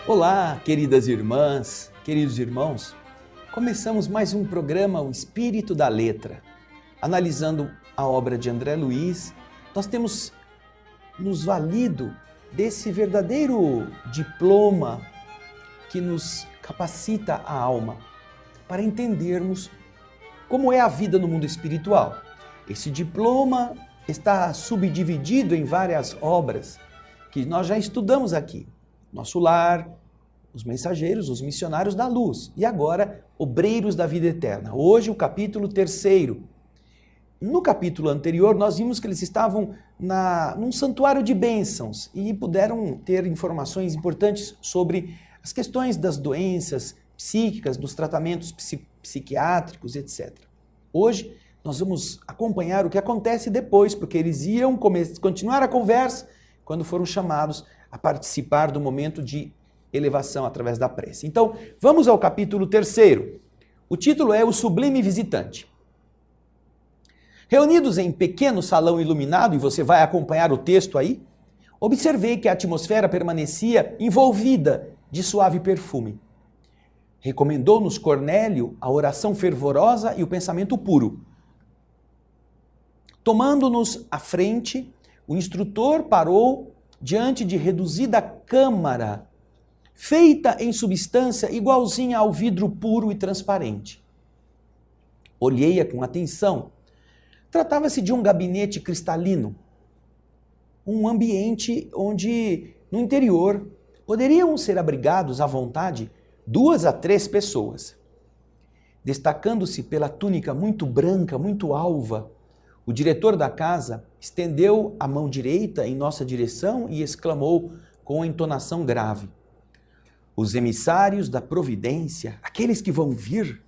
Olá, queridas irmãs, queridos irmãos. Começamos mais um programa, O Espírito da Letra. Analisando a obra de André Luiz, nós temos nos valido desse verdadeiro diploma que nos capacita a alma para entendermos como é a vida no mundo espiritual. Esse diploma está subdividido em várias obras que nós já estudamos aqui. Nosso Lar, os Mensageiros, os Missionários da Luz e agora Obreiros da Vida Eterna. Hoje o capítulo 3º. No capítulo anterior nós vimos que eles estavam num santuário de bênçãos e puderam ter informações importantes sobre as questões das doenças psíquicas, dos tratamentos psiquiátricos, etc. Hoje nós vamos acompanhar o que acontece depois, porque eles iam continuar a conversa quando foram chamados a participar do momento de elevação através da prece. Então, vamos ao capítulo 3º. O título é O Sublime Visitante. Reunidos em pequeno salão iluminado, e você vai acompanhar o texto aí, observei que a atmosfera permanecia envolvida de suave perfume. Recomendou-nos Cornélio a oração fervorosa e o pensamento puro. Tomando-nos à frente, o instrutor parou diante de reduzida câmara, feita em substância igualzinha ao vidro puro e transparente. Olhei-a com atenção. Tratava-se de um gabinete cristalino, um ambiente onde, no interior, poderiam ser abrigados à vontade 2 a 3 pessoas. Destacando-se pela túnica muito branca, muito alva, o diretor da casa estendeu a mão direita em nossa direção e exclamou com entonação grave: os emissários da providência, aqueles que vão vir,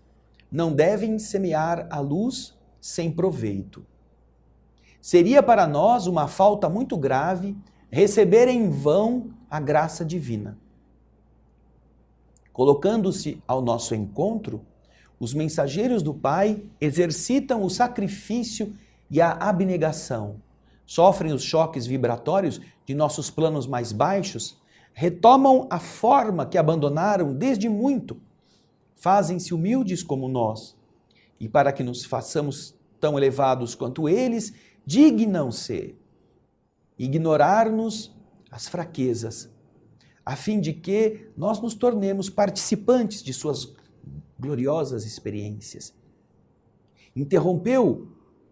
não devem semear a luz sem proveito. Seria para nós uma falta muito grave receber em vão a graça divina. Colocando-se ao nosso encontro, os mensageiros do Pai exercitam o sacrifício e a abnegação, sofrem os choques vibratórios de nossos planos mais baixos, retomam a forma que abandonaram desde muito, fazem-se humildes como nós, e para que nos façamos tão elevados quanto eles, dignam-se ignorar-nos as fraquezas, a fim de que nós nos tornemos participantes de suas gloriosas experiências. Interrompeu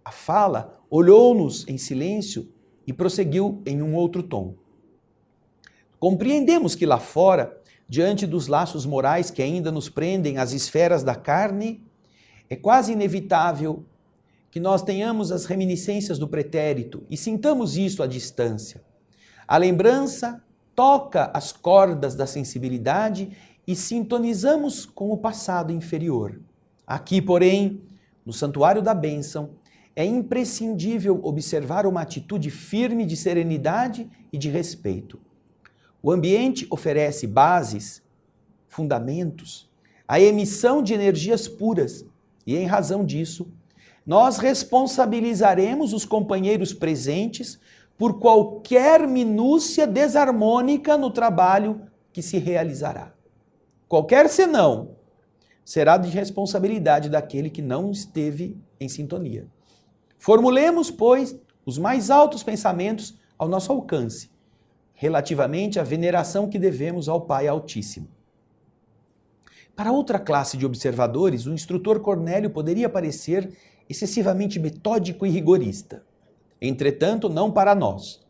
a fala, olhou-nos em silêncio e prosseguiu em um outro tom. Compreendemos que lá fora, diante dos laços morais que ainda nos prendem às esferas da carne, é quase inevitável que nós tenhamos as reminiscências do pretérito e sintamos isso à distância. A lembrança toca as cordas da sensibilidade e sintonizamos com o passado inferior. Aqui, porém, no Santuário da Bênção, é imprescindível observar uma atitude firme de serenidade e de respeito. O ambiente oferece bases, fundamentos, a emissão de energias puras e, em razão disso, nós responsabilizaremos os companheiros presentes por qualquer minúcia desarmônica no trabalho que se realizará. Qualquer senão será de responsabilidade daquele que não esteve em sintonia. Formulemos, pois, os mais altos pensamentos ao nosso alcance, relativamente à veneração que devemos ao Pai Altíssimo. Para outra classe de observadores, o instrutor Cornélio poderia parecer excessivamente metódico e rigorista. Entretanto, não para nós,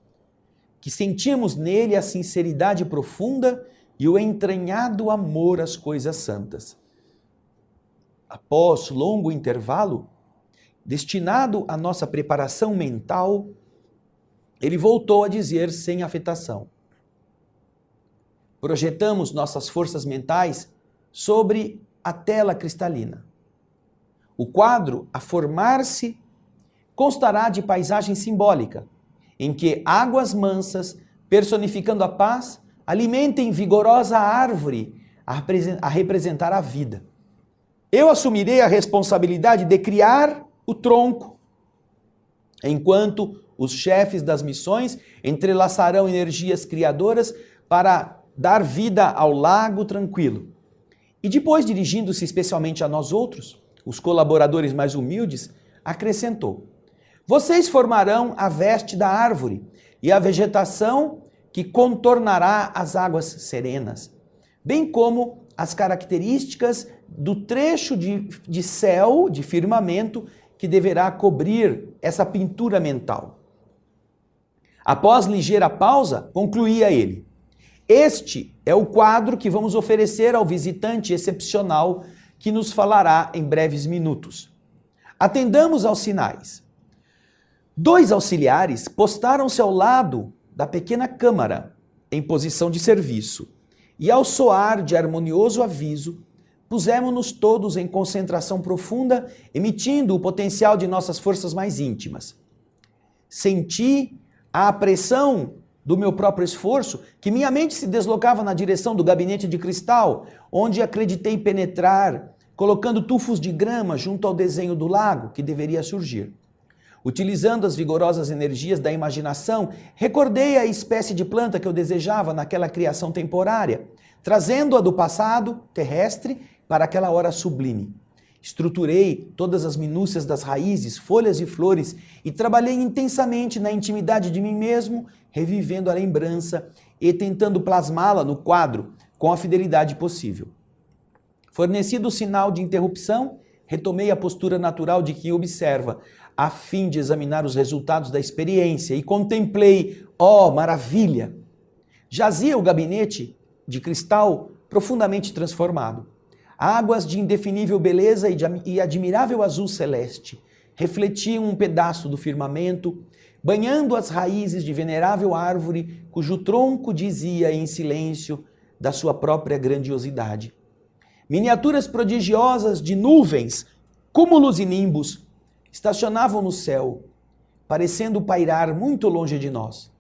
que sentimos nele a sinceridade profunda e o entranhado amor às coisas santas. Após longo intervalo, destinado à nossa preparação mental, ele voltou a dizer sem afetação: projetamos nossas forças mentais sobre a tela cristalina. O quadro a formar-se constará de paisagem simbólica, em que águas mansas, personificando a paz, alimentem vigorosa árvore a representar a vida. Eu assumirei a responsabilidade de criar o tronco, enquanto os chefes das missões entrelaçarão energias criadoras para dar vida ao lago tranquilo. E depois, dirigindo-se especialmente a nós outros, os colaboradores mais humildes, acrescentou: vocês formarão a veste da árvore e a vegetação que contornará as águas serenas, bem como as características do trecho de céu, de firmamento, que deverá cobrir essa pintura mental. Após ligeira pausa, concluía ele: este é o quadro que vamos oferecer ao visitante excepcional que nos falará em breves minutos. Atendamos aos sinais. 2 auxiliares postaram-se ao lado da pequena câmara, em posição de serviço, e ao soar de harmonioso aviso, pusemos-nos todos em concentração profunda, emitindo o potencial de nossas forças mais íntimas. Senti a pressão do meu próprio esforço, que minha mente se deslocava na direção do gabinete de cristal, onde acreditei penetrar, colocando tufos de grama junto ao desenho do lago que deveria surgir. Utilizando as vigorosas energias da imaginação, recordei a espécie de planta que eu desejava naquela criação temporária, trazendo-a do passado terrestre para aquela hora sublime. Estruturei todas as minúcias das raízes, folhas e flores e trabalhei intensamente na intimidade de mim mesmo, revivendo a lembrança e tentando plasmá-la no quadro com a fidelidade possível. Fornecido o sinal de interrupção, retomei a postura natural de quem observa, a fim de examinar os resultados da experiência, e contemplei, ó maravilha! Jazia o gabinete de cristal profundamente transformado. Águas de indefinível beleza e admirável azul celeste refletiam um pedaço do firmamento, banhando as raízes de venerável árvore, cujo tronco dizia em silêncio da sua própria grandiosidade. Miniaturas prodigiosas de nuvens, cúmulos e nimbos, estacionavam no céu, parecendo pairar muito longe de nós.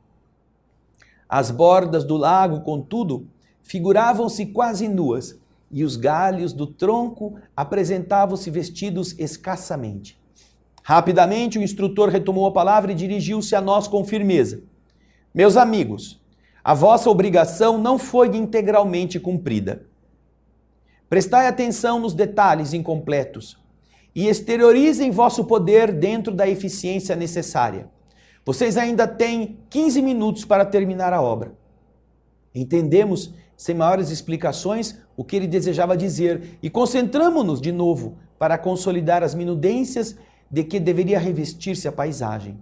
As bordas do lago, contudo, figuravam-se quase nuas, e os galhos do tronco apresentavam-se vestidos escassamente. Rapidamente o instrutor retomou a palavra e dirigiu-se a nós com firmeza. Meus amigos, a vossa obrigação não foi integralmente cumprida. Prestai atenção nos detalhes incompletos e exteriorizem vosso poder dentro da eficiência necessária. Vocês ainda têm 15 minutos para terminar a obra. Entendemos, sem maiores explicações, o que ele desejava dizer e concentramo-nos de novo para consolidar as minudências de que deveria revestir-se a paisagem.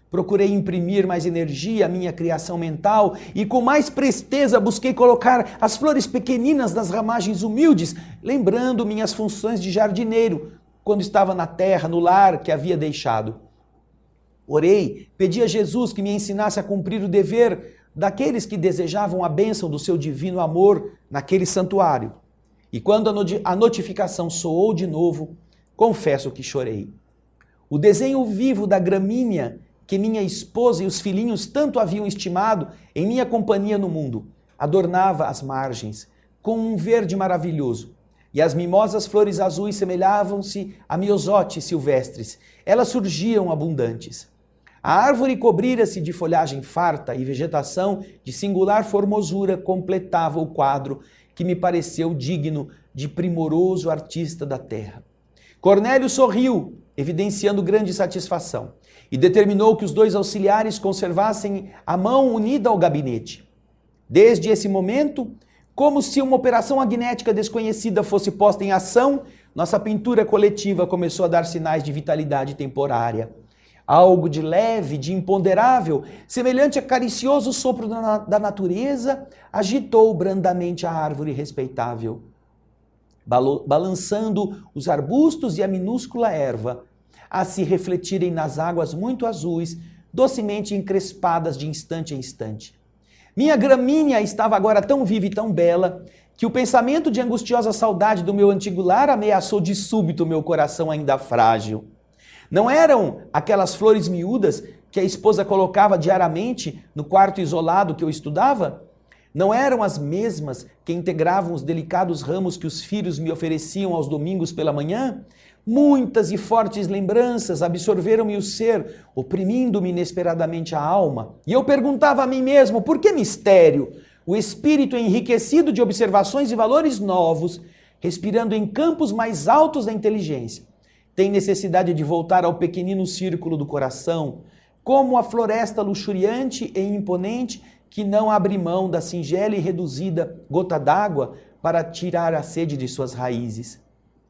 Procurei imprimir mais energia à minha criação mental e com mais presteza busquei colocar as flores pequeninas nas ramagens humildes, lembrando minhas funções de jardineiro, quando estava na terra, no lar que havia deixado. Orei, pedi a Jesus que me ensinasse a cumprir o dever daqueles que desejavam a bênção do seu divino amor naquele santuário. E quando a notificação soou de novo, confesso que chorei. O desenho vivo da gramínea que minha esposa e os filhinhos tanto haviam estimado em minha companhia no mundo, adornava as margens com um verde maravilhoso. E as mimosas flores azuis semelhavam-se a miosotes silvestres. Elas surgiam abundantes. A árvore cobrira-se de folhagem farta e vegetação de singular formosura completava o quadro que me pareceu digno de primoroso artista da terra. Cornélio sorriu, evidenciando grande satisfação, e determinou que os 2 auxiliares conservassem a mão unida ao gabinete. Desde esse momento, como se uma operação magnética desconhecida fosse posta em ação, nossa pintura coletiva começou a dar sinais de vitalidade temporária. Algo de leve, de imponderável, semelhante a caricioso sopro da natureza, agitou brandamente a árvore respeitável. Balançando os arbustos e a minúscula erva, a se refletirem nas águas muito azuis, docemente encrespadas de instante em instante. Minha gramínea estava agora tão viva e tão bela, que o pensamento de angustiosa saudade do meu antigo lar ameaçou de súbito meu coração ainda frágil. Não eram aquelas flores miúdas que a esposa colocava diariamente no quarto isolado que eu estudava? Não eram as mesmas que integravam os delicados ramos que os filhos me ofereciam aos domingos pela manhã? Muitas e fortes lembranças absorveram-me o ser, oprimindo-me inesperadamente a alma. E eu perguntava a mim mesmo, por que mistério? O espírito enriquecido de observações e valores novos, respirando em campos mais altos da inteligência, tem necessidade de voltar ao pequenino círculo do coração, como a floresta luxuriante e imponente que não abre mão da singela e reduzida gota d'água para tirar a sede de suas raízes.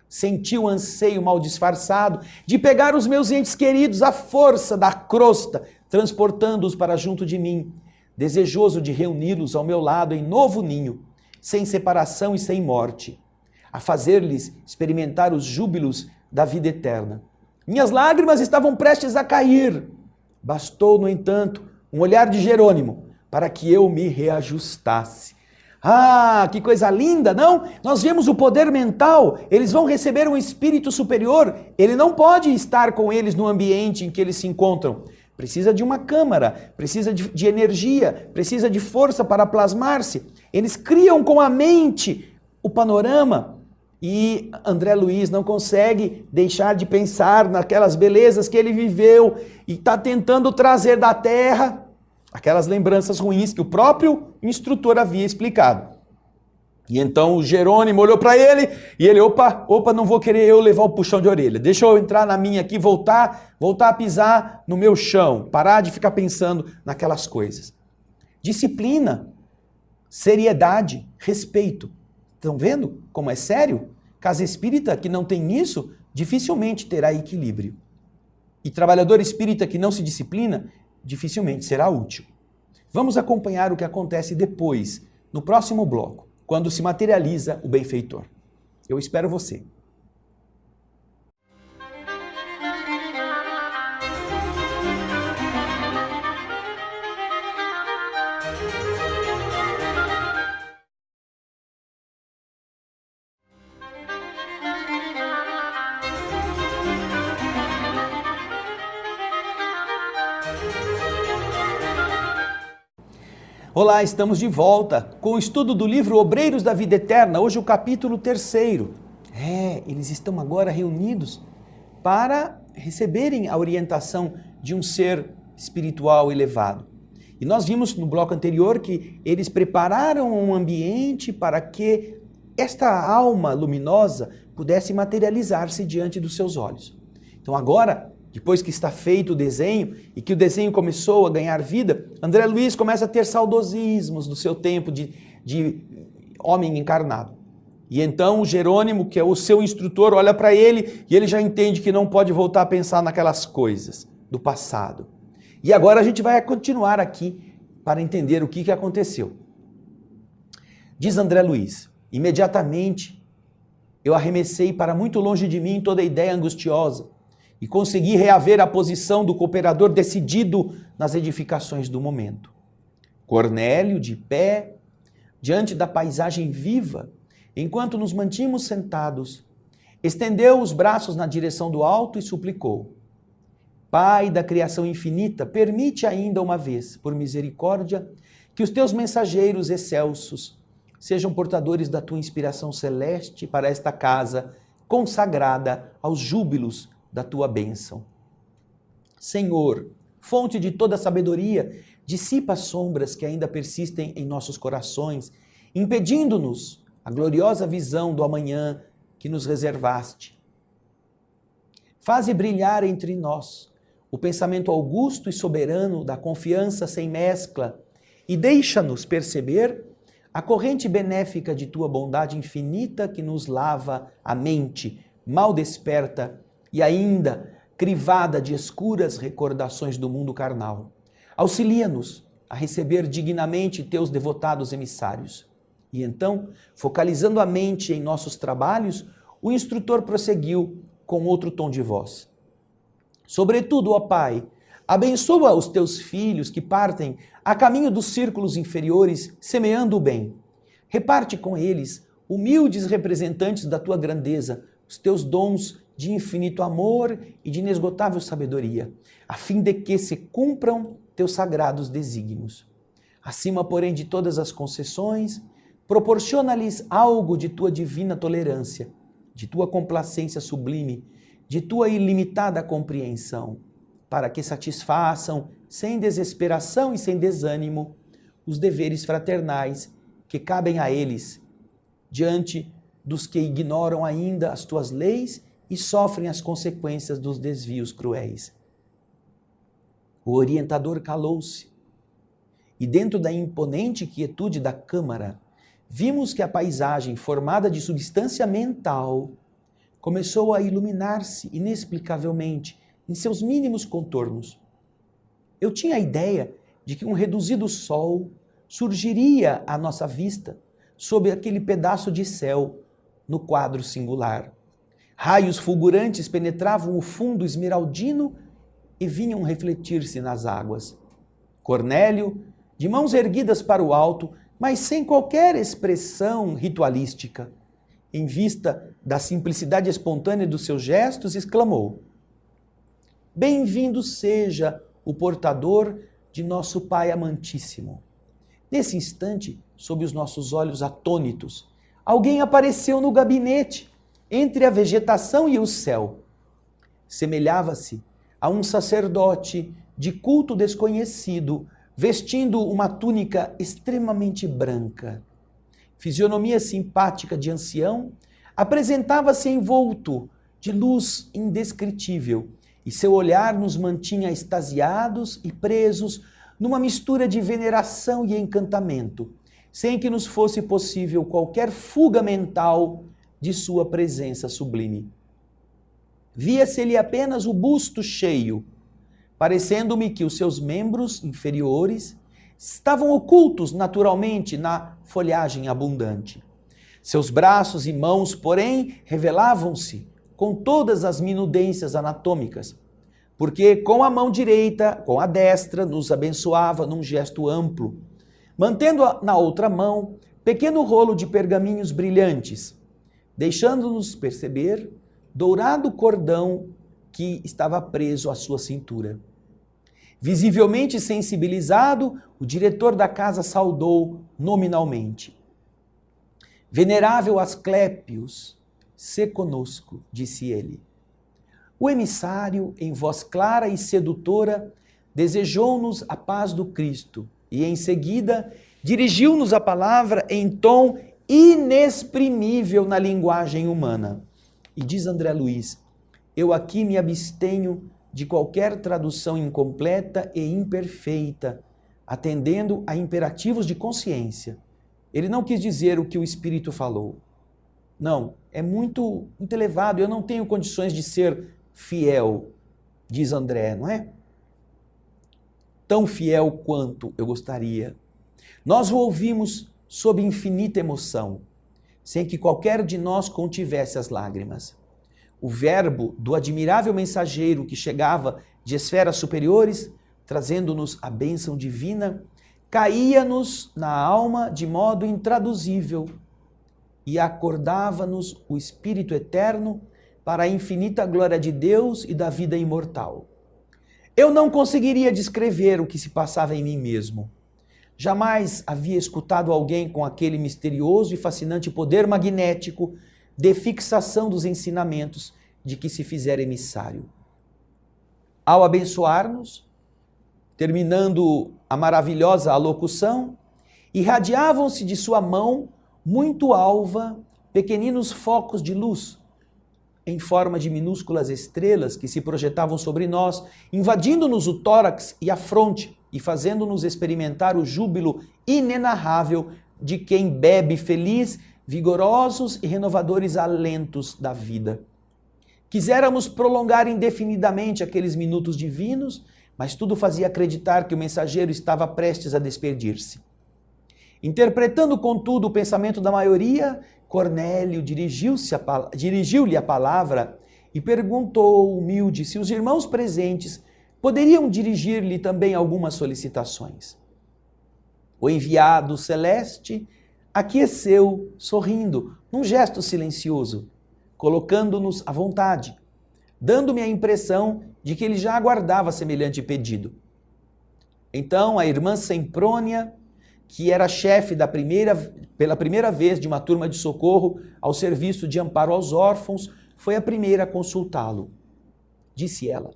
Senti o anseio mal disfarçado de pegar os meus entes queridos à força da crosta, transportando-os para junto de mim, desejoso de reuni-los ao meu lado em novo ninho, sem separação e sem morte, a fazer-lhes experimentar os júbilos da vida eterna. Minhas lágrimas estavam prestes a cair. Bastou, no entanto, um olhar de Jerônimo para que eu me reajustasse. Ah, que coisa linda, não? Nós vemos o poder mental, eles vão receber um espírito superior, ele não pode estar com eles no ambiente em que eles se encontram. Precisa de uma câmara, precisa de energia, precisa de força para plasmar-se. Eles criam com a mente o panorama e André Luiz não consegue deixar de pensar naquelas belezas que ele viveu e está tentando trazer da terra aquelas lembranças ruins que o próprio instrutor havia explicado. E então o Jerônimo olhou para ele e ele, opa, não vou querer eu levar o puxão de orelha. Deixa eu entrar na minha aqui, voltar a pisar no meu chão, parar de ficar pensando naquelas coisas. Disciplina, seriedade, respeito. Estão vendo como é sério? Casa espírita que não tem isso, dificilmente terá equilíbrio. E trabalhador espírita que não se disciplina, dificilmente será útil. Vamos acompanhar o que acontece depois, no próximo bloco, quando se materializa o benfeitor. Eu espero você. Olá, estamos de volta com o estudo do livro Obreiros da Vida Eterna, hoje o capítulo 3º. Eles estão agora reunidos para receberem a orientação de um ser espiritual elevado. E nós vimos no bloco anterior que eles prepararam um ambiente para que esta alma luminosa pudesse materializar-se diante dos seus olhos. Então agora, depois que está feito o desenho e que o desenho começou a ganhar vida, André Luiz começa a ter saudosismos do seu tempo de homem encarnado. E então o Jerônimo, que é o seu instrutor, olha para ele e ele já entende que não pode voltar a pensar naquelas coisas do passado. E agora a gente vai continuar aqui para entender o que aconteceu. Diz André Luiz, imediatamente eu arremessei para muito longe de mim toda ideia angustiosa, e consegui reaver a posição do cooperador decidido nas edificações do momento. Cornélio, de pé, diante da paisagem viva, enquanto nos mantínhamos sentados, estendeu os braços na direção do alto e suplicou: Pai da criação infinita, permite ainda uma vez, por misericórdia, que os teus mensageiros excelsos sejam portadores da tua inspiração celeste para esta casa consagrada aos júbilos da tua bênção. Senhor, fonte de toda sabedoria, dissipa as sombras que ainda persistem em nossos corações, impedindo-nos a gloriosa visão do amanhã que nos reservaste. Faze brilhar entre nós o pensamento augusto e soberano da confiança sem mescla e deixa-nos perceber a corrente benéfica de tua bondade infinita que nos lava a mente, mal desperta e ainda crivada de escuras recordações do mundo carnal. Auxilia-nos a receber dignamente teus devotados emissários. E então, focalizando a mente em nossos trabalhos, o instrutor prosseguiu com outro tom de voz. Sobretudo, ó Pai, abençoa os teus filhos que partem a caminho dos círculos inferiores, semeando o bem. Reparte com eles, humildes representantes da tua grandeza, os teus dons de infinito amor e de inesgotável sabedoria, a fim de que se cumpram teus sagrados desígnios. Acima, porém, de todas as concessões, proporciona-lhes algo de tua divina tolerância, de tua complacência sublime, de tua ilimitada compreensão, para que satisfaçam, sem desesperação e sem desânimo, os deveres fraternais que cabem a eles, diante dos que ignoram ainda as tuas leis e sofrem as consequências dos desvios cruéis. O orientador calou-se, e dentro da imponente quietude da câmara, vimos que a paisagem formada de substância mental começou a iluminar-se inexplicavelmente em seus mínimos contornos. Eu tinha a ideia de que um reduzido sol surgiria à nossa vista sob aquele pedaço de céu no quadro singular. Raios fulgurantes penetravam o fundo esmeraldino e vinham refletir-se nas águas. Cornélio, de mãos erguidas para o alto, mas sem qualquer expressão ritualística, em vista da simplicidade espontânea dos seus gestos, exclamou: Bem-vindo seja o portador de nosso Pai amantíssimo. Nesse instante, sob os nossos olhos atônitos, alguém apareceu no gabinete, entre a vegetação e o céu. Semelhava-se a um sacerdote de culto desconhecido, vestindo uma túnica extremamente branca. Fisionomia simpática de ancião, apresentava-se envolto de luz indescritível, e seu olhar nos mantinha extasiados e presos numa mistura de veneração e encantamento, sem que nos fosse possível qualquer fuga mental de sua presença sublime. Via-se-lhe apenas o busto cheio, parecendo-me que os seus membros inferiores estavam ocultos naturalmente na folhagem abundante. Seus braços e mãos, porém, revelavam-se com todas as minudências anatômicas, porque com a mão direita, com a destra, nos abençoava num gesto amplo, mantendo na outra mão pequeno rolo de pergaminhos brilhantes, deixando-nos perceber dourado cordão que estava preso à sua cintura. Visivelmente sensibilizado, o diretor da casa saudou nominalmente. Venerável Asclépios, sê conosco, disse ele. O emissário, em voz clara e sedutora, desejou-nos a paz do Cristo e, em seguida, dirigiu-nos a palavra em tom inexprimível na linguagem humana. E diz André Luiz: eu aqui me abstenho de qualquer tradução incompleta e imperfeita, atendendo a imperativos de consciência. Ele não quis dizer o que o Espírito falou. Não, é muito elevado, eu não tenho condições de ser fiel, diz André, não é? Tão fiel quanto eu gostaria. Nós o ouvimos sob infinita emoção, sem que qualquer de nós contivesse as lágrimas. O verbo do admirável mensageiro que chegava de esferas superiores, trazendo-nos a bênção divina, caía-nos na alma de modo intraduzível e acordava-nos o Espírito eterno para a infinita glória de Deus e da vida imortal. Eu não conseguiria descrever o que se passava em mim mesmo. Jamais havia escutado alguém com aquele misterioso e fascinante poder magnético de fixação dos ensinamentos de que se fizera emissário. Ao abençoar-nos, terminando a maravilhosa alocução, irradiavam-se de sua mão, muito alva, pequeninos focos de luz, em forma de minúsculas estrelas que se projetavam sobre nós, invadindo-nos o tórax e a fronte e fazendo-nos experimentar o júbilo inenarrável de quem bebe feliz, vigorosos e renovadores alentos da vida. Quiséramos prolongar indefinidamente aqueles minutos divinos, mas tudo fazia acreditar que o mensageiro estava prestes a despedir-se. Interpretando, contudo, o pensamento da maioria, Cornélio dirigiu-lhe a palavra e perguntou, humilde, se os irmãos presentes poderiam dirigir-lhe também algumas solicitações. O enviado celeste aqueceu, sorrindo, num gesto silencioso, colocando-nos à vontade, dando-me a impressão de que ele já aguardava semelhante pedido. Então a irmã Semprônia, que era chefe pela primeira vez de uma turma de socorro ao serviço de amparo aos órfãos, foi a primeira a consultá-lo. Disse ela: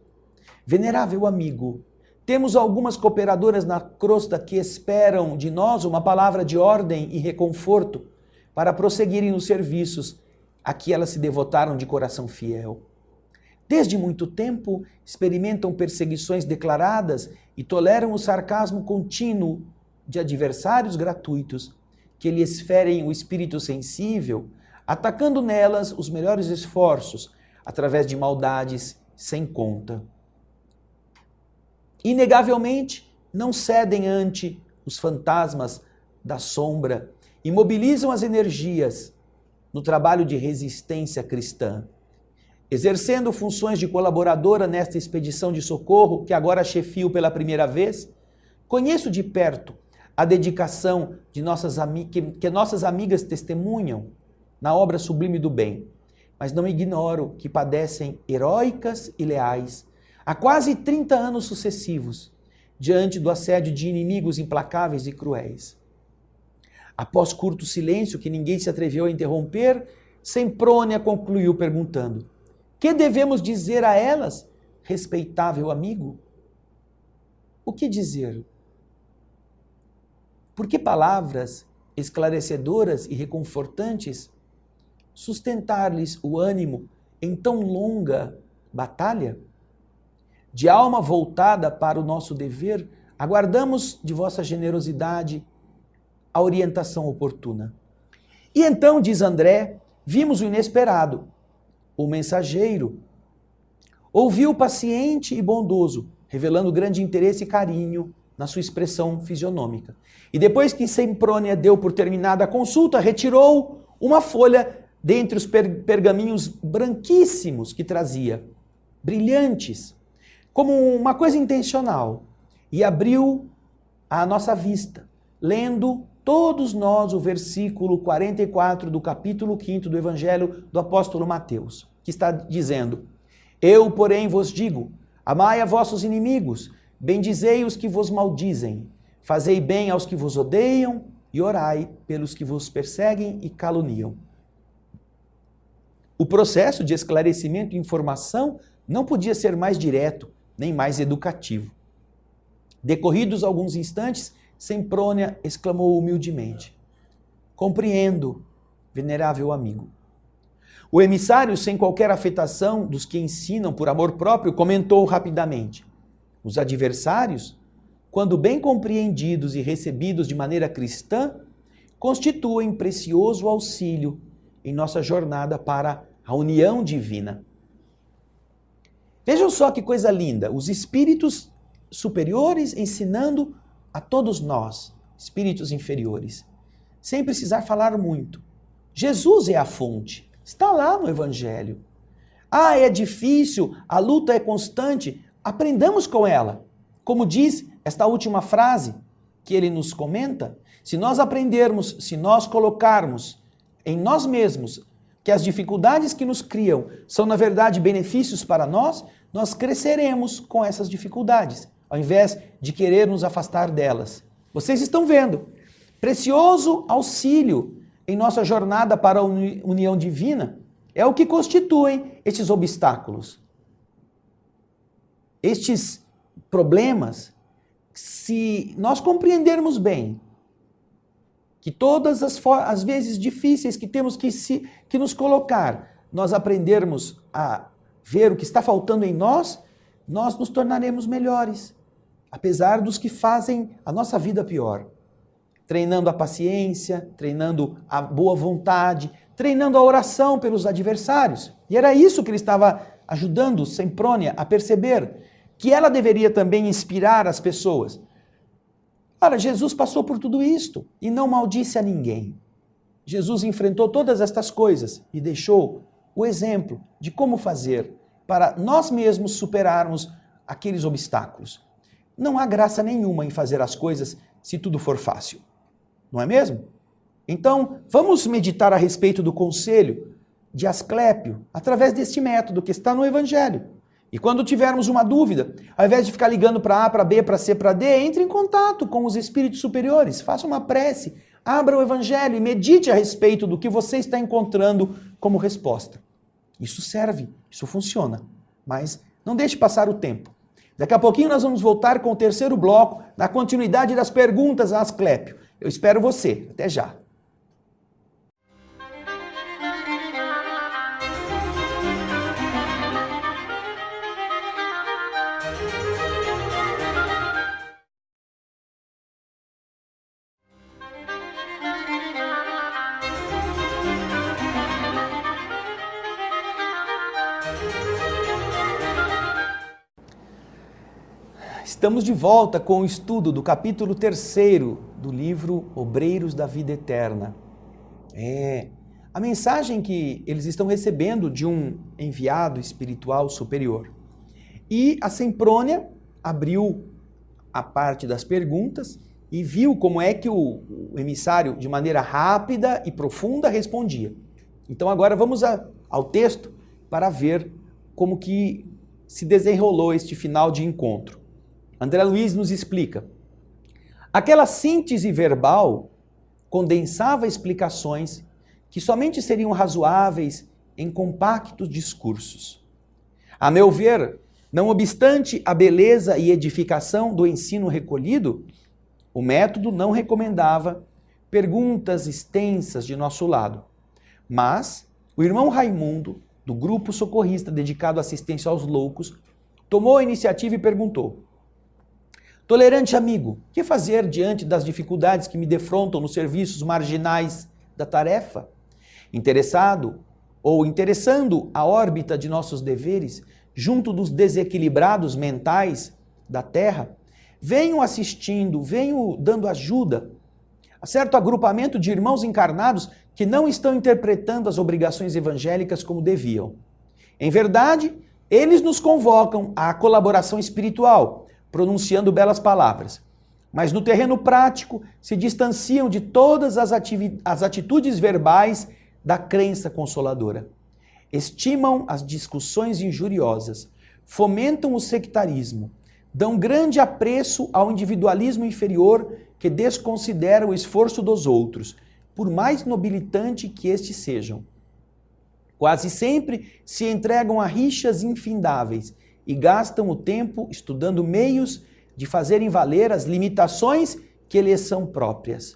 Venerável amigo, Temos algumas cooperadoras na crosta que esperam de nós uma palavra de ordem e reconforto para prosseguirem nos serviços a que elas se devotaram de coração fiel. Desde muito tempo, experimentam perseguições declaradas e toleram o sarcasmo contínuo de adversários gratuitos que lhes ferem o espírito sensível, atacando nelas os melhores esforços através de maldades sem conta. Inegavelmente, não cedem ante os fantasmas da sombra e mobilizam as energias no trabalho de resistência cristã, exercendo funções de colaboradora nesta expedição de socorro que agora chefio pela primeira vez. Conheço de perto a dedicação de que nossas amigas testemunham na obra sublime do bem, mas não ignoro que padecem heróicas e leais há quase 30 anos sucessivos, diante do assédio de inimigos implacáveis e cruéis. Após curto silêncio que ninguém se atreveu a interromper, Semprônia concluiu perguntando: que devemos dizer a elas, respeitável amigo? O que dizer? Por que palavras esclarecedoras e reconfortantes sustentar-lhes o ânimo em tão longa batalha? De alma voltada para o nosso dever, aguardamos de vossa generosidade a orientação oportuna. E então, diz André, vimos o inesperado. O mensageiro ouviu paciente e bondoso, revelando grande interesse e carinho na sua expressão fisionômica. E depois que Semprônia deu por terminada a consulta, retirou uma folha dentre os pergaminhos branquíssimos que trazia, brilhantes, como uma coisa intencional, e abriu à nossa vista, lendo todos nós o versículo 44 do capítulo 5 do Evangelho do apóstolo Mateus, que está dizendo: eu, porém, vos digo, amai a vossos inimigos, bendizei os que vos maldizem, fazei bem aos que vos odeiam e orai pelos que vos perseguem e caluniam. O processo de esclarecimento e informação não podia ser mais direto, nem mais educativo. Decorridos alguns instantes, Semprônia exclamou humildemente: compreendo, venerável amigo. O emissário, sem qualquer afetação dos que ensinam por amor próprio, comentou rapidamente: os adversários, quando bem compreendidos e recebidos de maneira cristã, constituem precioso auxílio em nossa jornada para a união divina. Vejam só que coisa linda, os espíritos superiores ensinando a todos nós, espíritos inferiores, sem precisar falar muito. Jesus é a fonte, está lá no Evangelho. Ah, é difícil, a luta é constante, aprendamos com ela. Como diz esta última frase que ele nos comenta, se nós aprendermos, se nós colocarmos em nós mesmos que as dificuldades que nos criam são, na verdade, benefícios para nós, nós cresceremos com essas dificuldades, ao invés de querer nos afastar delas. Vocês estão vendo, precioso auxílio em nossa jornada para a união divina é o que constituem estes obstáculos. Estes problemas, se nós compreendermos bem que todas as vezes difíceis que temos que nos colocar, nós aprendermos a ver o que está faltando em nós, nós nos tornaremos melhores, apesar dos que fazem a nossa vida pior. Treinando a paciência, treinando a boa vontade, treinando a oração pelos adversários. E era isso que ele estava ajudando Semprônia a perceber, que ela deveria também inspirar as pessoas. Ora, Jesus passou por tudo isto e não maldisse a ninguém. Jesus enfrentou todas estas coisas e deixou o exemplo de como fazer para nós mesmos superarmos aqueles obstáculos. Não há graça nenhuma em fazer as coisas se tudo for fácil, não é mesmo? Então, vamos meditar a respeito do conselho de Asclépio através deste método que está no Evangelho. E quando tivermos uma dúvida, ao invés de ficar ligando para A, para B, para C, para D, entre em contato com os espíritos superiores, faça uma prece, abra o Evangelho e medite a respeito do que você está encontrando como resposta. Isso serve, isso funciona, mas não deixe passar o tempo. Daqui a pouquinho nós vamos voltar com o terceiro bloco, na continuidade das perguntas a Asclépio. Eu espero você. Até já. Estamos de volta com o estudo do capítulo 3º do livro Obreiros da Vida Eterna. A mensagem que eles estão recebendo de um enviado espiritual superior. E a Semprônia abriu a parte das perguntas e viu como é que o emissário, de maneira rápida e profunda, respondia. Então agora vamos ao texto para ver como que se desenrolou este final de encontro. André Luiz nos explica. Aquela síntese verbal condensava explicações que somente seriam razoáveis em compactos discursos. A meu ver, não obstante a beleza e edificação do ensino recolhido, o método não recomendava perguntas extensas de nosso lado. Mas o irmão Raimundo, do grupo socorrista dedicado à assistência aos loucos, tomou a iniciativa e perguntou: tolerante amigo, que fazer diante das dificuldades que me defrontam nos serviços marginais da tarefa? Interessado ou interessando a órbita de nossos deveres junto dos desequilibrados mentais da Terra, venho assistindo, venho dando ajuda a certo agrupamento de irmãos encarnados que não estão interpretando as obrigações evangélicas como deviam. Em verdade, eles nos convocam à colaboração espiritual, pronunciando belas palavras, mas no terreno prático se distanciam de todas as atitudes verbais da crença consoladora. Estimam as discussões injuriosas, fomentam o sectarismo, dão grande apreço ao individualismo inferior que desconsidera o esforço dos outros, por mais nobilitante que estes sejam. Quase sempre se entregam a rixas infindáveis e gastam o tempo estudando meios de fazerem valer as limitações que lhes são próprias.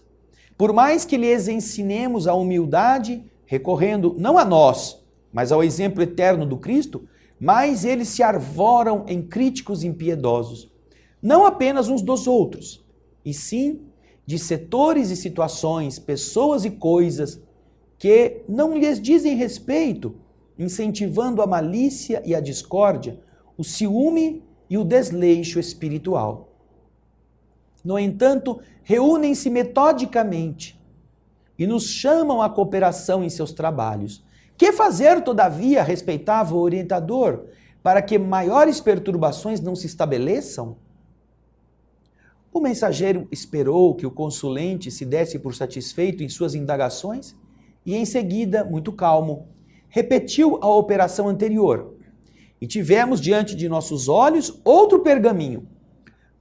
Por mais que lhes ensinemos a humildade, recorrendo não a nós, mas ao exemplo eterno do Cristo, mais eles se arvoram em críticos impiedosos, não apenas uns dos outros, e sim de setores e situações, pessoas e coisas que não lhes dizem respeito, incentivando a malícia e a discórdia, o ciúme e o desleixo espiritual. No entanto, reúnem-se metodicamente e nos chamam à cooperação em seus trabalhos. Que fazer, todavia, respeitava o orientador, para que maiores perturbações não se estabeleçam? O mensageiro esperou que o consulente se desse por satisfeito em suas indagações e, em seguida, muito calmo, repetiu a operação anterior. E tivemos diante de nossos olhos outro pergaminho,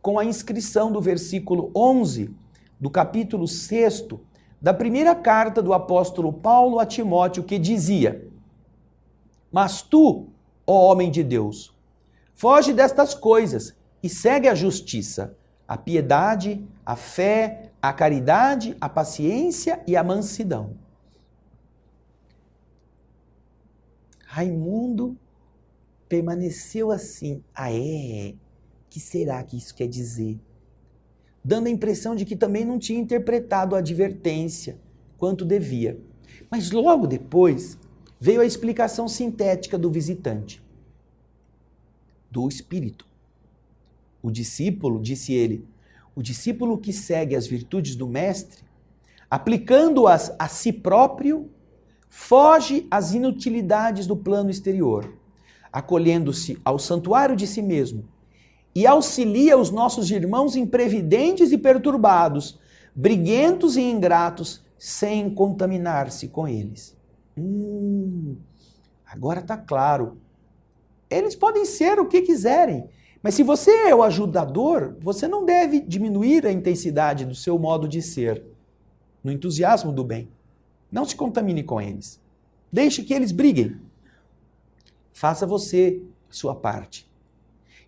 com a inscrição do versículo 11 do capítulo 6 da primeira carta do apóstolo Paulo a Timóteo, que dizia: mas tu, ó homem de Deus, foge destas coisas e segue a justiça, a piedade, a fé, a caridade, a paciência e a mansidão. Raimundo permaneceu assim. Que será que isso quer dizer? Dando a impressão de que também não tinha interpretado a advertência quanto devia. Mas logo depois veio a explicação sintética do visitante, do Espírito. O discípulo, disse ele, o discípulo que segue as virtudes do Mestre, aplicando-as a si próprio, foge às inutilidades do plano exterior, acolhendo-se ao santuário de si mesmo, e auxilia os nossos irmãos imprevidentes e perturbados, briguentos e ingratos, sem contaminar-se com eles. Agora está claro. Eles podem ser o que quiserem, mas se você é o ajudador, você não deve diminuir a intensidade do seu modo de ser, no entusiasmo do bem. Não se contamine com eles. Deixe que eles briguem. Faça você a sua parte.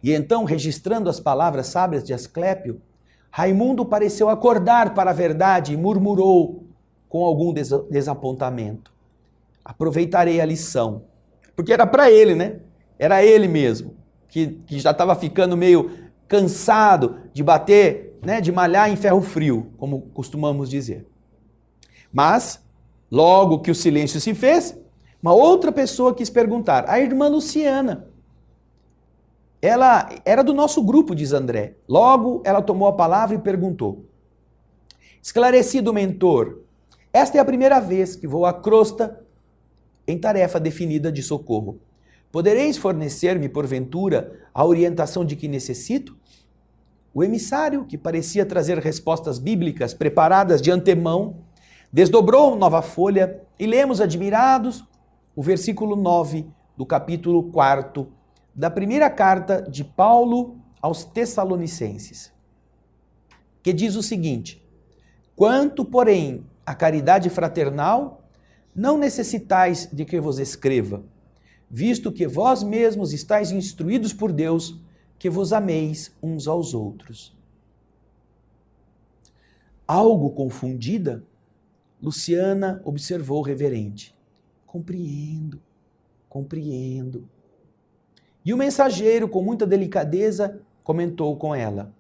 E então, registrando as palavras sábias de Asclépio, Raimundo pareceu acordar para a verdade e murmurou com algum desapontamento: aproveitarei a lição. Porque era para ele, né? Era ele mesmo, que já estava ficando meio cansado de bater, né? De malhar em ferro frio, como costumamos dizer. Mas, logo que o silêncio se fez, uma outra pessoa quis perguntar, a irmã Luciana. Ela era do nosso grupo, diz André. Logo, ela tomou a palavra e perguntou: esclarecido mentor, esta é a primeira vez que vou à crosta em tarefa definida de socorro. Podereis fornecer-me, porventura, a orientação de que necessito? O emissário, que parecia trazer respostas bíblicas preparadas de antemão, desdobrou nova folha e lemos admirados o versículo 9 do capítulo 4 da primeira carta de Paulo aos Tessalonicenses, que diz o seguinte: quanto, porém, à caridade fraternal, não necessitais de que vos escreva, visto que vós mesmos estáis instruídos por Deus, que vos ameis uns aos outros. Algo confundida, Luciana observou reverente: compreendo. E o mensageiro, com muita delicadeza, comentou com ela: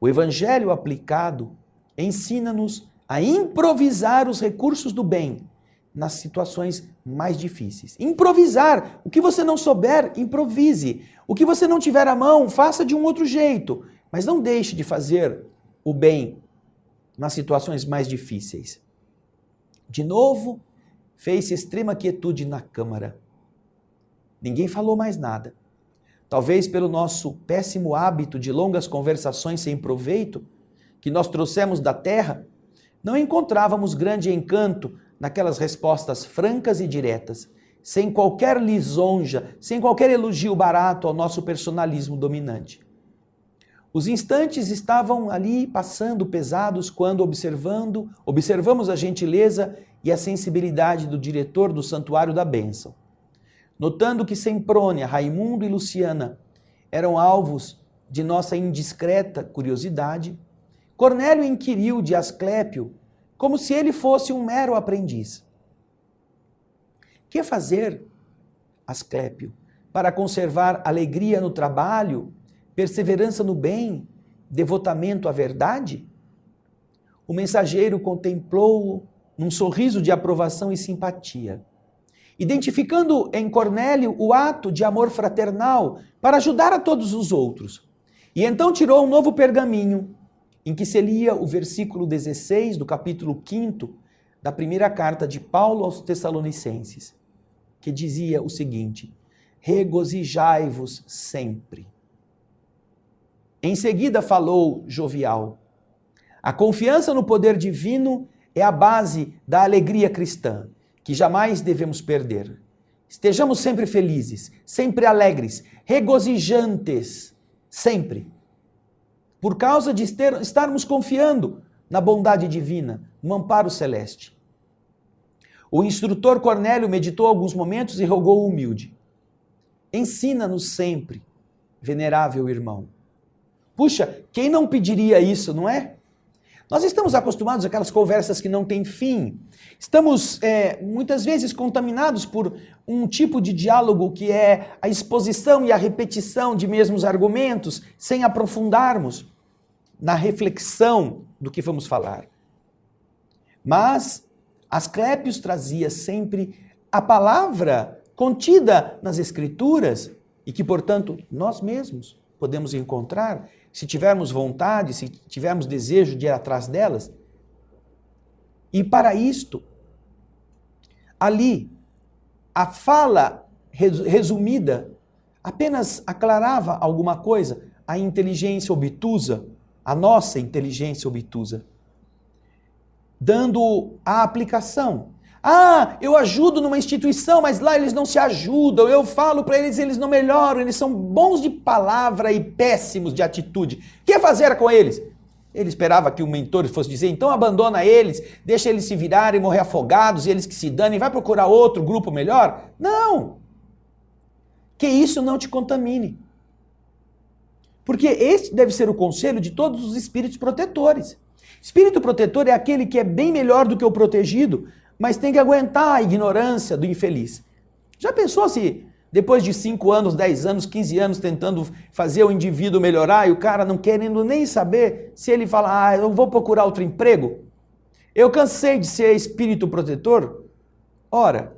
o evangelho aplicado ensina-nos a improvisar os recursos do bem nas situações mais difíceis. Improvisar. O que você não souber, improvise. O que você não tiver à mão, faça de um outro jeito. Mas não deixe de fazer o bem nas situações mais difíceis. De novo, fez-se extrema quietude na câmara. Ninguém falou mais nada. Talvez pelo nosso péssimo hábito de longas conversações sem proveito, que nós trouxemos da terra, não encontrávamos grande encanto naquelas respostas francas e diretas, sem qualquer lisonja, sem qualquer elogio barato ao nosso personalismo dominante. Os instantes estavam ali passando pesados quando observamos a gentileza e a sensibilidade do diretor do Santuário da Bênção. Notando que Semprônia, Raimundo e Luciana eram alvos de nossa indiscreta curiosidade, Cornélio inquiriu de Asclépio como se ele fosse um mero aprendiz. Que fazer, Asclépio, para conservar alegria no trabalho, perseverança no bem, devotamento à verdade? O mensageiro contemplou-o num sorriso de aprovação e simpatia, identificando em Cornélio o ato de amor fraternal para ajudar a todos os outros. E então tirou um novo pergaminho, em que se lia o versículo 16 do capítulo 5 da primeira carta de Paulo aos Tessalonicenses, que dizia o seguinte: regozijai-vos sempre. Em seguida falou jovial: a confiança no poder divino é a base da alegria cristã, que jamais devemos perder. Estejamos sempre felizes, sempre alegres, regozijantes, sempre. Por causa de estarmos confiando na bondade divina, no amparo celeste. O instrutor Cornélio meditou alguns momentos e rogou humilde: ensina-nos sempre, venerável irmão. Puxa, quem não pediria isso, não é? Nós estamos acostumados àquelas conversas que não têm fim. Estamos muitas vezes contaminados por um tipo de diálogo que é a exposição e a repetição de mesmos argumentos, sem aprofundarmos na reflexão do que vamos falar. Mas Asclépio trazia sempre a palavra contida nas Escrituras e que, portanto, nós mesmos podemos encontrar, se tivermos vontade, se tivermos desejo de ir atrás delas. E para isto, ali, a fala resumida apenas aclarava alguma coisa, a inteligência obtusa, a nossa inteligência obtusa, dando a aplicação. Ah, eu ajudo numa instituição, mas lá eles não se ajudam, eu falo para eles, eles não melhoram, eles são bons de palavra e péssimos de atitude. O que fazer com eles? Ele esperava que o mentor fosse dizer, então abandona eles, deixa eles se virarem, morrer afogados, e eles que se danem, vai procurar outro grupo melhor? Não! Que isso não te contamine. Porque este deve ser o conselho de todos os espíritos protetores. Espírito protetor é aquele que é bem melhor do que o protegido, mas tem que aguentar a ignorância do infeliz. Já pensou se depois de 5 anos, 10 anos, 15 anos tentando fazer o indivíduo melhorar e o cara não querendo nem saber se ele fala, eu vou procurar outro emprego? Eu cansei de ser espírito protetor? Ora,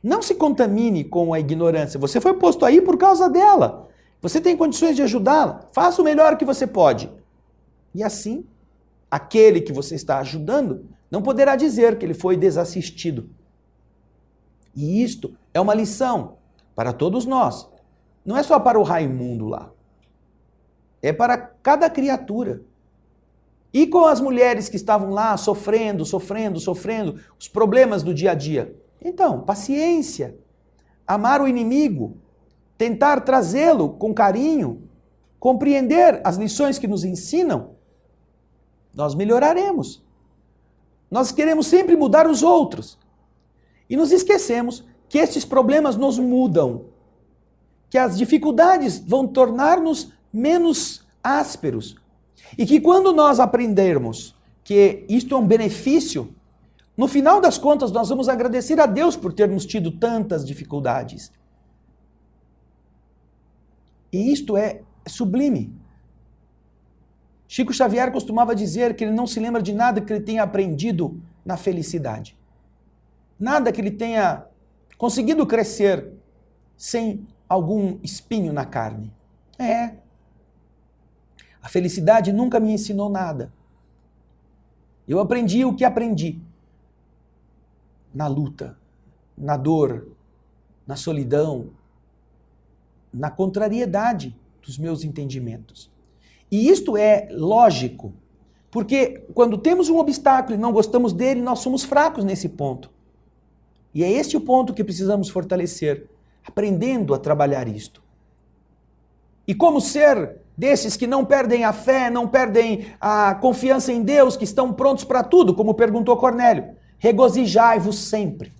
não se contamine com a ignorância. Você foi posto aí por causa dela. Você tem condições de ajudá-la. Faça o melhor que você pode. E assim, aquele que você está ajudando não poderá dizer que ele foi desassistido. E isto é uma lição para todos nós. Não é só para o Raimundo lá. É para cada criatura. E com as mulheres que estavam lá sofrendo, os problemas do dia a dia. Então, paciência. Amar o inimigo. Tentar trazê-lo com carinho. Compreender as lições que nos ensinam. Nós melhoraremos. Nós queremos sempre mudar os outros. E nos esquecemos que estes problemas nos mudam. Que as dificuldades vão tornar-nos menos ásperos. E que quando nós aprendermos que isto é um benefício, no final das contas nós vamos agradecer a Deus por termos tido tantas dificuldades. E isto é sublime. Chico Xavier costumava dizer que ele não se lembra de nada que ele tenha aprendido na felicidade. Nada que ele tenha conseguido crescer sem algum espinho na carne. A felicidade nunca me ensinou nada. Eu aprendi o que aprendi. Na luta, na dor, na solidão, na contrariedade dos meus entendimentos. E isto é lógico, porque quando temos um obstáculo e não gostamos dele, nós somos fracos nesse ponto. E é este o ponto que precisamos fortalecer, aprendendo a trabalhar isto. E como ser desses que não perdem a fé, não perdem a confiança em Deus, que estão prontos para tudo, como perguntou Cornélio, regozijai-vos sempre.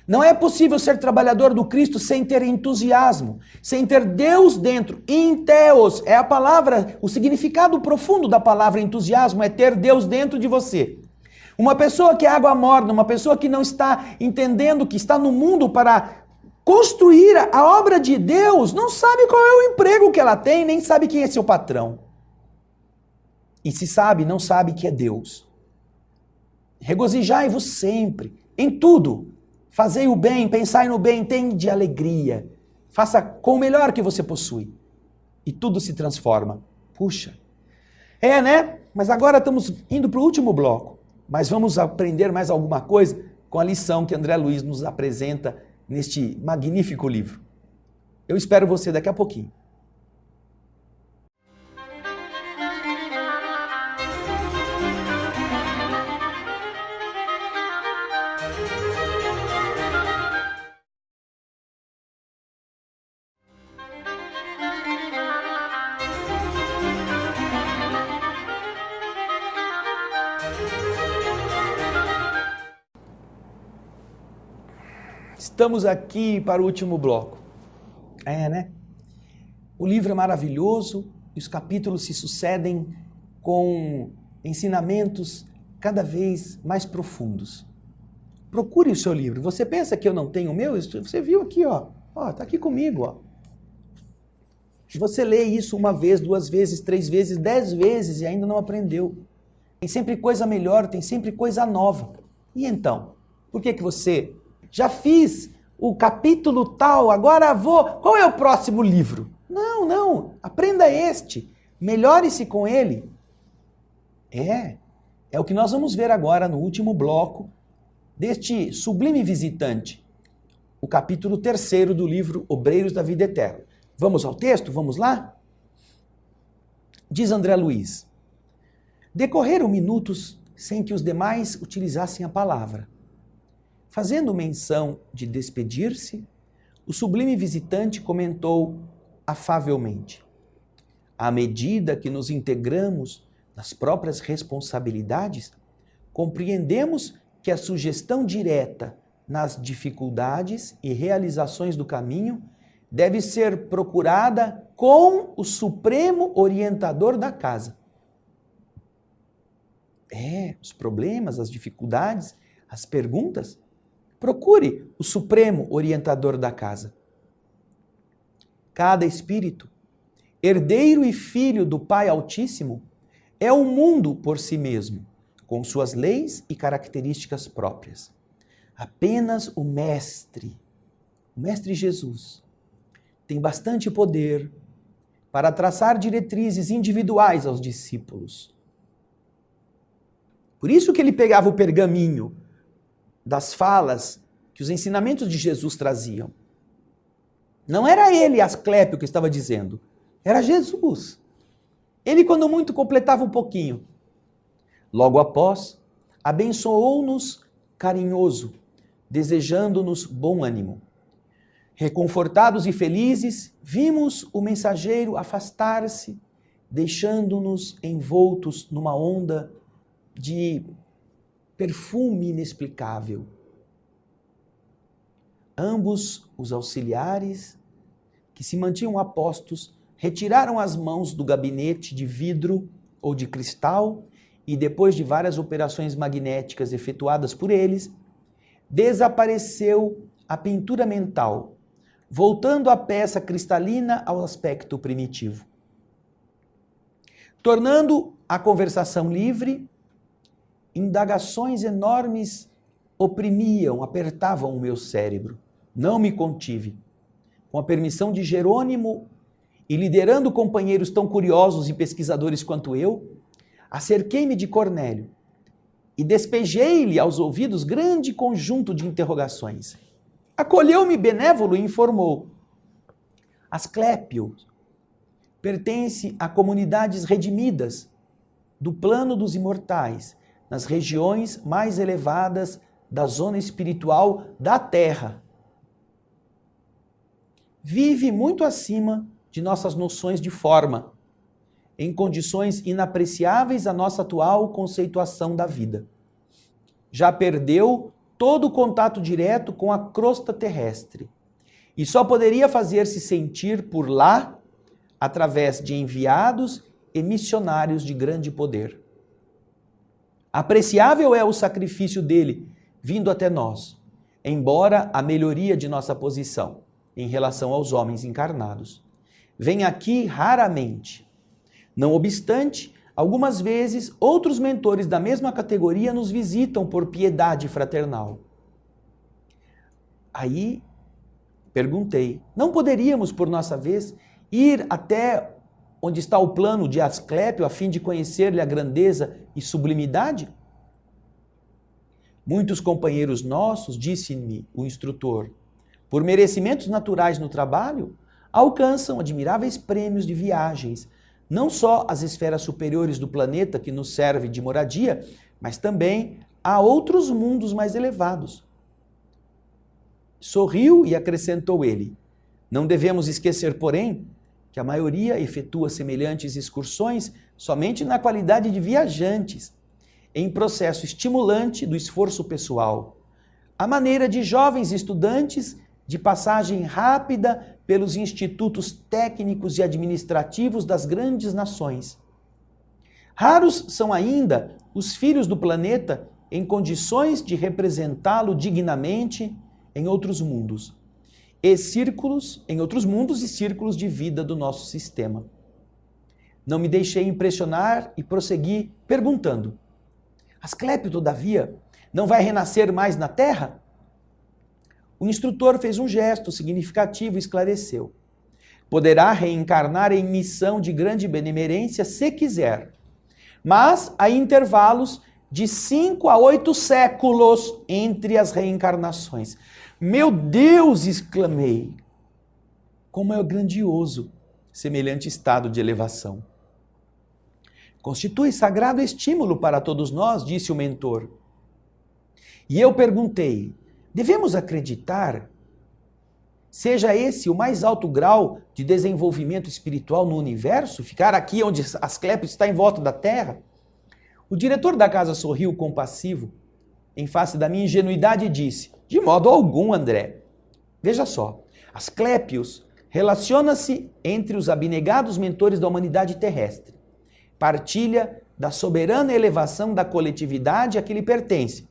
Não é possível ser trabalhador do Cristo sem ter entusiasmo, sem ter Deus dentro. Enteos é a palavra, o significado profundo da palavra entusiasmo é ter Deus dentro de você. Uma pessoa que é água morna, uma pessoa que não está entendendo que está no mundo para construir a obra de Deus, não sabe qual é o emprego que ela tem, nem sabe quem é seu patrão. E se sabe, não sabe que é Deus. Regozijai-vos sempre, em tudo. Fazei o bem, pensai no bem, tende alegria. Faça com o melhor que você possui. E tudo se transforma. Puxa. Né? Mas agora estamos indo para o último bloco. Mas vamos aprender mais alguma coisa com a lição que André Luiz nos apresenta neste magnífico livro. Eu espero você daqui a pouquinho. Estamos aqui para o último bloco. Né? O livro é maravilhoso e os capítulos se sucedem com ensinamentos cada vez mais profundos. Procure o seu livro. Você pensa que eu não tenho o meu? Você viu aqui, tá aqui comigo, ó. Você lê isso 1 vez, 2 vezes, 3 vezes, 10 vezes e ainda não aprendeu. Tem sempre coisa melhor, tem sempre coisa nova. E então, por que você... Já fiz o capítulo tal, agora vou... Qual é o próximo livro? Não. Aprenda este. Melhore-se com ele. É o que nós vamos ver agora no último bloco deste sublime visitante. O capítulo 3º do livro Obreiros da Vida Eterna. Vamos ao texto? Vamos lá? Diz André Luiz. Decorreram minutos sem que os demais utilizassem a palavra. Fazendo menção de despedir-se, o sublime visitante comentou afavelmente: à medida que nos integramos nas próprias responsabilidades, compreendemos que a sugestão direta nas dificuldades e realizações do caminho deve ser procurada com o supremo orientador da casa. Os problemas, as dificuldades, as perguntas, procure o supremo orientador da casa. Cada espírito, herdeiro e filho do Pai Altíssimo, é um mundo por si mesmo, com suas leis e características próprias. Apenas o Mestre Jesus, tem bastante poder para traçar diretrizes individuais aos discípulos. Por isso que ele pegava o pergaminho das falas que os ensinamentos de Jesus traziam. Não era ele, Asclépio, que estava dizendo, era Jesus. Ele, quando muito, completava um pouquinho. Logo após, abençoou-nos carinhoso, desejando-nos bom ânimo. Reconfortados e felizes, vimos o mensageiro afastar-se, deixando-nos envoltos numa onda de perfume inexplicável. Ambos os auxiliares, que se mantinham apostos, retiraram as mãos do gabinete de vidro ou de cristal e, depois de várias operações magnéticas efetuadas por eles, desapareceu a pintura mental, voltando a peça cristalina ao aspecto primitivo. Tornando a conversação livre, indagações enormes oprimiam, apertavam o meu cérebro. Não me contive. Com a permissão de Jerônimo e liderando companheiros tão curiosos e pesquisadores quanto eu, acerquei-me de Cornélio e despejei-lhe aos ouvidos grande conjunto de interrogações. Acolheu-me benévolo e informou: Asclépio pertence a comunidades redimidas do plano dos imortais, nas regiões mais elevadas da zona espiritual da Terra. Vive muito acima de nossas noções de forma, em condições inapreciáveis à nossa atual conceituação da vida. Já perdeu todo o contato direto com a crosta terrestre e só poderia fazer-se sentir por lá através de enviados e missionários de grande poder. Apreciável é o sacrifício dele vindo até nós, embora a melhoria de nossa posição em relação aos homens encarnados vem aqui raramente. Não obstante, algumas vezes outros mentores da mesma categoria nos visitam por piedade fraternal. Aí perguntei, não poderíamos, por nossa vez, ir até onde está o plano de Asclépio a fim de conhecer-lhe a grandeza e sublimidade? Muitos companheiros nossos, disse-me o instrutor, por merecimentos naturais no trabalho, alcançam admiráveis prêmios de viagens, não só às esferas superiores do planeta que nos serve de moradia, mas também a outros mundos mais elevados. Sorriu e acrescentou ele: não devemos esquecer, porém, que a maioria efetua semelhantes excursões somente na qualidade de viajantes, em processo estimulante do esforço pessoal, à maneira de jovens estudantes de passagem rápida pelos institutos técnicos e administrativos das grandes nações. Raros são ainda os filhos do planeta em condições de representá-lo dignamente em outros mundos e círculos de vida do nosso sistema. Não me deixei impressionar e prossegui perguntando: Asclépio, todavia, não vai renascer mais na Terra? O instrutor fez um gesto significativo e esclareceu: poderá reencarnar em missão de grande benemerência se quiser, mas há intervalos de 5 a 8 séculos entre as reencarnações. Meu Deus, exclamei! Como é grandioso semelhante estado de elevação. Constitui sagrado estímulo para todos nós, disse o mentor. E eu perguntei: devemos acreditar? Seja esse o mais alto grau de desenvolvimento espiritual no universo? Ficar aqui onde Asclépio está em volta da Terra? O diretor da casa sorriu compassivo em face da minha ingenuidade e disse: de modo algum, André. Veja só, Asclépios relaciona-se entre os abnegados mentores da humanidade terrestre. Partilha da soberana elevação da coletividade a que lhe pertence,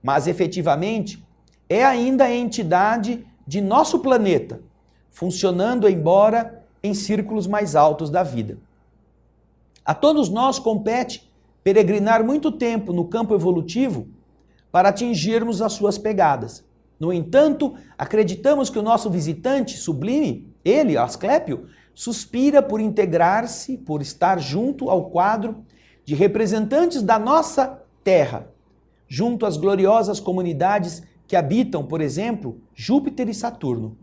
mas efetivamente é ainda a entidade de nosso planeta, funcionando embora em círculos mais altos da vida. A todos nós compete peregrinar muito tempo no campo evolutivo para atingirmos as suas pegadas. No entanto, acreditamos que o nosso visitante sublime, ele, Asclépio, suspira por integrar-se, por estar junto ao quadro de representantes da nossa Terra, junto às gloriosas comunidades que habitam, por exemplo, Júpiter e Saturno.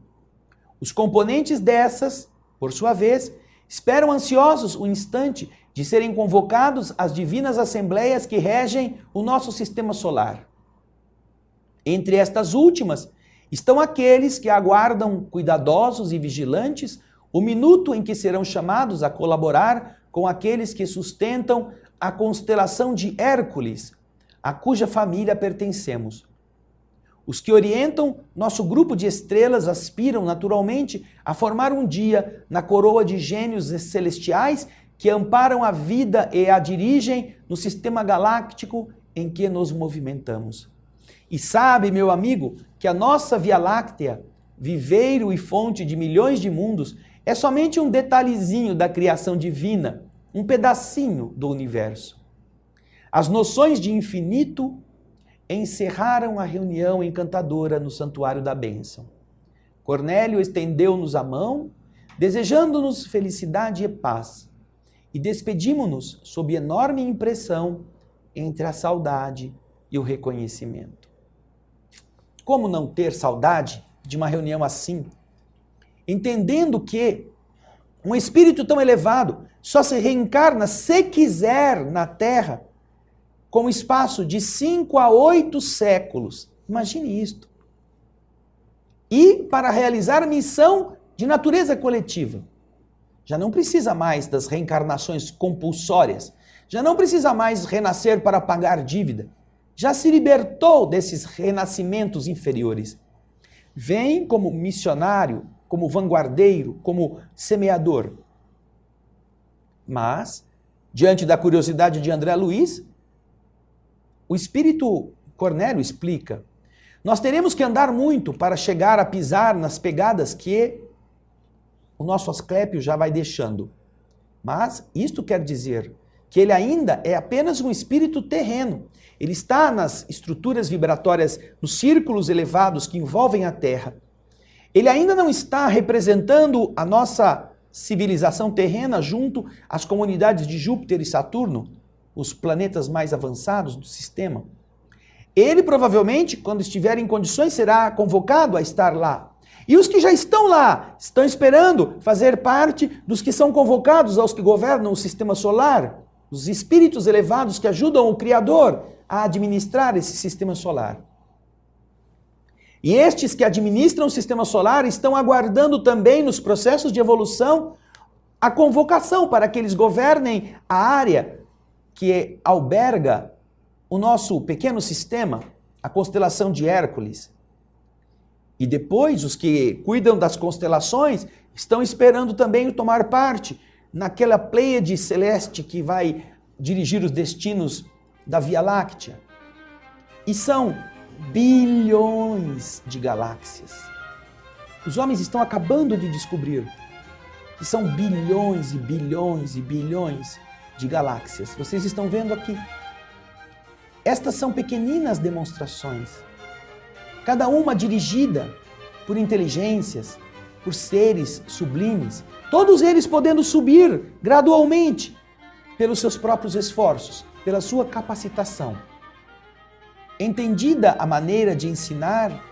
Os componentes dessas, por sua vez, esperam ansiosos o instante de serem convocados às divinas assembleias que regem o nosso sistema solar. Entre estas últimas estão aqueles que aguardam cuidadosos e vigilantes o minuto em que serão chamados a colaborar com aqueles que sustentam a constelação de Hércules, a cuja família pertencemos. Os que orientam nosso grupo de estrelas aspiram naturalmente a formar um dia na coroa de gênios celestiais que amparam a vida e a dirigem no sistema galáctico em que nos movimentamos. E sabe, meu amigo, que a nossa Via Láctea, viveiro e fonte de milhões de mundos, é somente um detalhezinho da criação divina, um pedacinho do universo. As noções de infinito encerraram a reunião encantadora no Santuário da Bênção. Cornélio estendeu-nos a mão, desejando-nos felicidade e paz, e despedimos-nos sob enorme impressão entre a saudade e o reconhecimento. Como não ter saudade de uma reunião assim? Entendendo que um espírito tão elevado só se reencarna, se quiser, na Terra, com um espaço de 5 a 8 séculos. Imagine isto. E para realizar missão de natureza coletiva. Já não precisa mais das reencarnações compulsórias. Já não precisa mais renascer para pagar dívida. Já se libertou desses renascimentos inferiores. Vem como missionário, como vanguardeiro, como semeador. Mas, diante da curiosidade de André Luiz, o espírito Cornélio explica: nós teremos que andar muito para chegar a pisar nas pegadas que o nosso Asclépio já vai deixando. Mas isto quer dizer que ele ainda é apenas um espírito terreno. Ele está nas estruturas vibratórias, nos círculos elevados que envolvem a Terra. Ele ainda não está representando a nossa civilização terrena junto às comunidades de Júpiter e Saturno, os planetas mais avançados do sistema. Ele provavelmente, quando estiver em condições, será convocado a estar lá. E os que já estão lá, estão esperando fazer parte dos que são convocados aos que governam o sistema solar, os espíritos elevados que ajudam o Criador a administrar esse sistema solar. E estes que administram o sistema solar estão aguardando também nos processos de evolução a convocação para que eles governem a área que alberga o nosso pequeno sistema, a constelação de Hércules. E depois os que cuidam das constelações estão esperando também tomar parte naquela pleiade celeste que vai dirigir os destinos da Via Láctea. E são bilhões de galáxias. Os homens estão acabando de descobrir que são bilhões e bilhões e bilhões de galáxias. Vocês estão vendo aqui. Estas são pequeninas demonstrações, cada uma dirigida por inteligências, por seres sublimes, todos eles podendo subir gradualmente pelos seus próprios esforços, pela sua capacitação. Entendida a maneira de ensinar,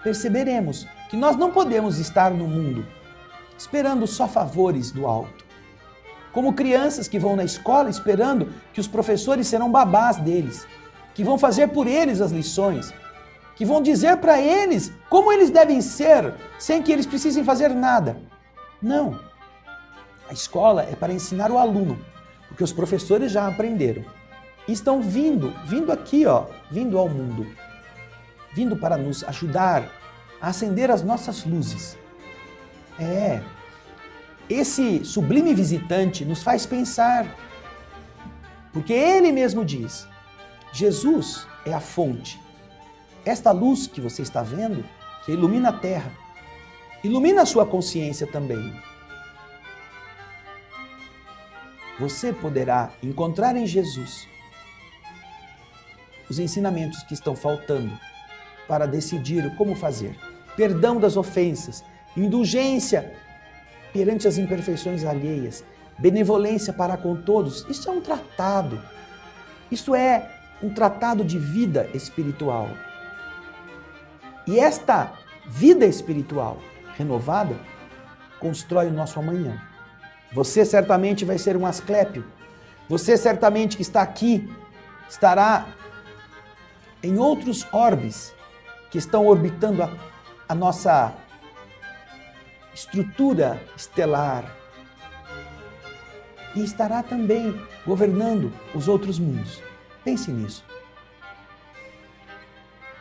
perceberemos que nós não podemos estar no mundo esperando só favores do alto. Como crianças que vão na escola esperando que os professores serão babás deles, que vão fazer por eles as lições, que vão dizer para eles como eles devem ser, sem que eles precisem fazer nada. Não. A escola é para ensinar o aluno, porque os professores já aprenderam. E estão vindo aqui, vindo ao mundo, vindo para nos ajudar a acender as nossas luzes. Esse sublime visitante nos faz pensar, porque ele mesmo diz, Jesus é a fonte. Esta luz que você está vendo, que ilumina a terra, ilumina a sua consciência também. Você poderá encontrar em Jesus os ensinamentos que estão faltando para decidir como fazer. Perdão das ofensas, indulgência perante as imperfeições alheias, benevolência para com todos. Isso é um tratado. Isso é um tratado de vida espiritual. E esta vida espiritual renovada constrói o nosso amanhã. Você certamente vai ser um Asclépio. Você certamente que está aqui estará em outros orbes que estão orbitando a nossa estrutura estelar. E estará também governando os outros mundos. Pense nisso.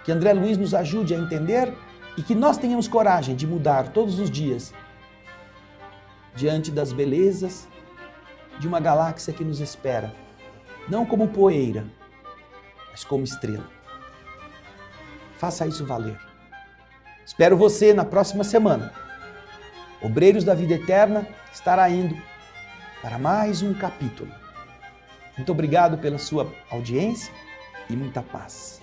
Que André Luiz nos ajude a entender e que nós tenhamos coragem de mudar todos os dias diante das belezas de uma galáxia que nos espera, não como poeira, mas como estrela. Faça isso valer. Espero você na próxima semana. Obreiros da Vida Eterna estará indo para mais um capítulo. Muito obrigado pela sua audiência e muita paz.